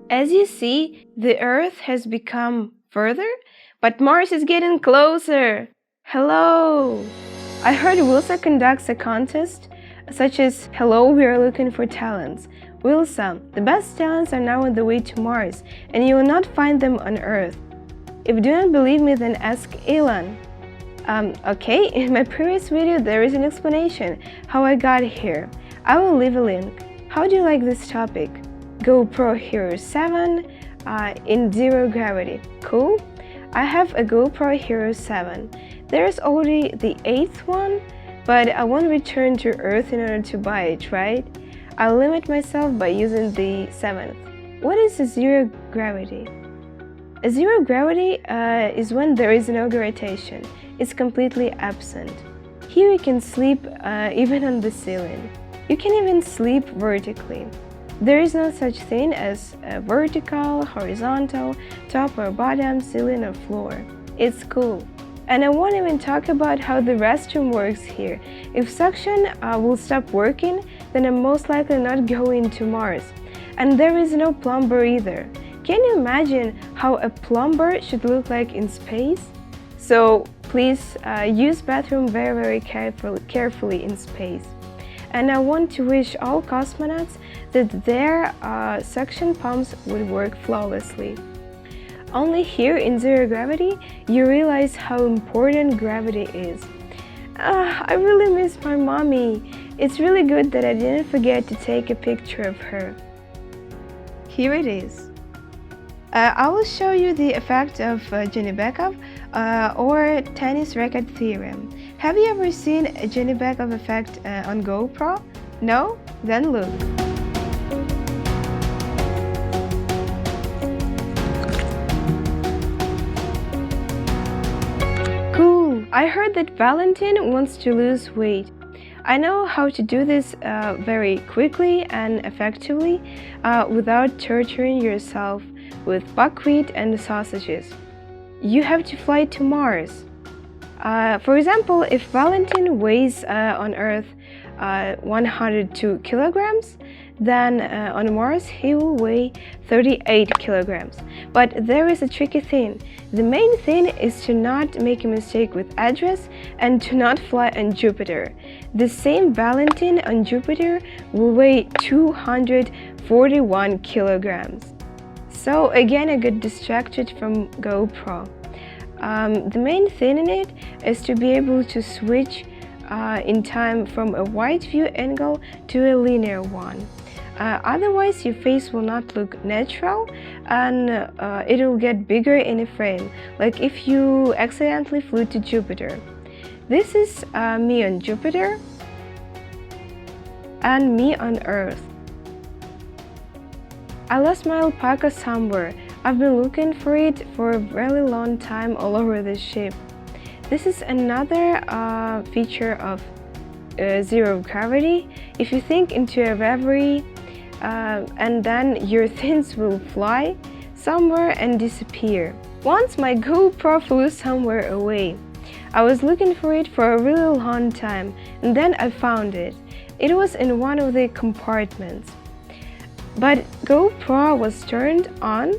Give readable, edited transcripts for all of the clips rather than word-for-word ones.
As you see, the Earth has become further, but Mars is getting closer. Hello! I heard Wilsa conducts a contest such as "Hello, we are looking for talents." Wilsa, the best talents are now on the way to Mars, and you will not find them on Earth. If you do not believe me, then ask Elon. Okay, in my previous video there is an explanation how I got here. I will leave a link. How do you like this topic? GoPro Hero 7 in zero gravity. Cool? I have a GoPro Hero 7. There's already the 8th one, but I won't return to Earth in order to buy it, right? I'll limit myself by using the 7th. What is a zero gravity? A zero gravity is when there is no gravitation. It's completely absent. Here you can sleep even on the ceiling. You can even sleep vertically. There is no such thing as a vertical, horizontal, top or bottom, ceiling or floor. It's cool. And I won't even talk about how the restroom works here. If suction will stop working, then I'm most likely not going to Mars. And there is no plumber either. Can you imagine how a plumber should look like in space? So please use bathroom very carefully in space. And I want to wish all cosmonauts that their suction pumps would work flawlessly. Only here in zero gravity you realize how important gravity is. I really miss my mommy. It's really good that I didn't forget to take a picture of her. Here it is. I will show you the effect of Jenny-Bekov or tennis racket theorem. Have you ever seen a Jenny-Bekov effect on GoPro? No? Then look. Cool! I heard that Valentin wants to lose weight. I know how to do this very quickly and effectively without torturing yourself with buckwheat and sausages. You have to fly to Mars. For example, if Valentin weighs on Earth 102 kilograms, then on Mars he will weigh 38 kilograms. But there is a tricky thing. The main thing is to not make a mistake with address and to not fly on Jupiter. The same Valentin on Jupiter will weigh 241 kilograms. So again, I got distracted from GoPro. The main thing in it is to be able to switch in time from a wide view angle to a linear one. Otherwise your face will not look natural and it will get bigger in a frame, like if you accidentally flew to Jupiter. This is me on Jupiter and me on Earth. I lost my alpaca somewhere. I've been looking for it for a really long time all over the ship. This is another feature of zero gravity. If you think into a reverie and then your things will fly somewhere and disappear. Once my GoPro flew somewhere away. I was looking for it for a really long time and then I found it. It was in one of the compartments. But GoPro was turned on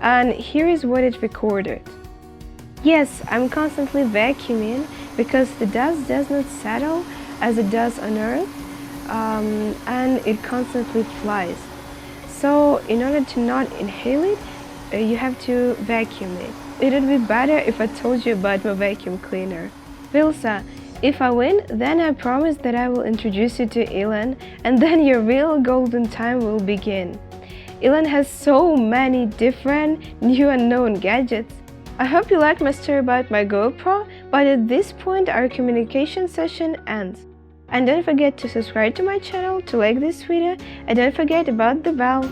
and here is what it recorded. Yes, I'm constantly vacuuming because the dust does not settle as it does on Earth and it constantly flies. So in order to not inhale it, you have to vacuum it. It would be better if I told you about my vacuum cleaner. Vilsa, if I win, then I promise that I will introduce you to Elon and then your real golden time will begin. Elon has so many different new and known gadgets. I hope you liked my story about my GoPro, but at this point our communication session ends. And don't forget to subscribe to my channel, to like this video, and don't forget about the bell.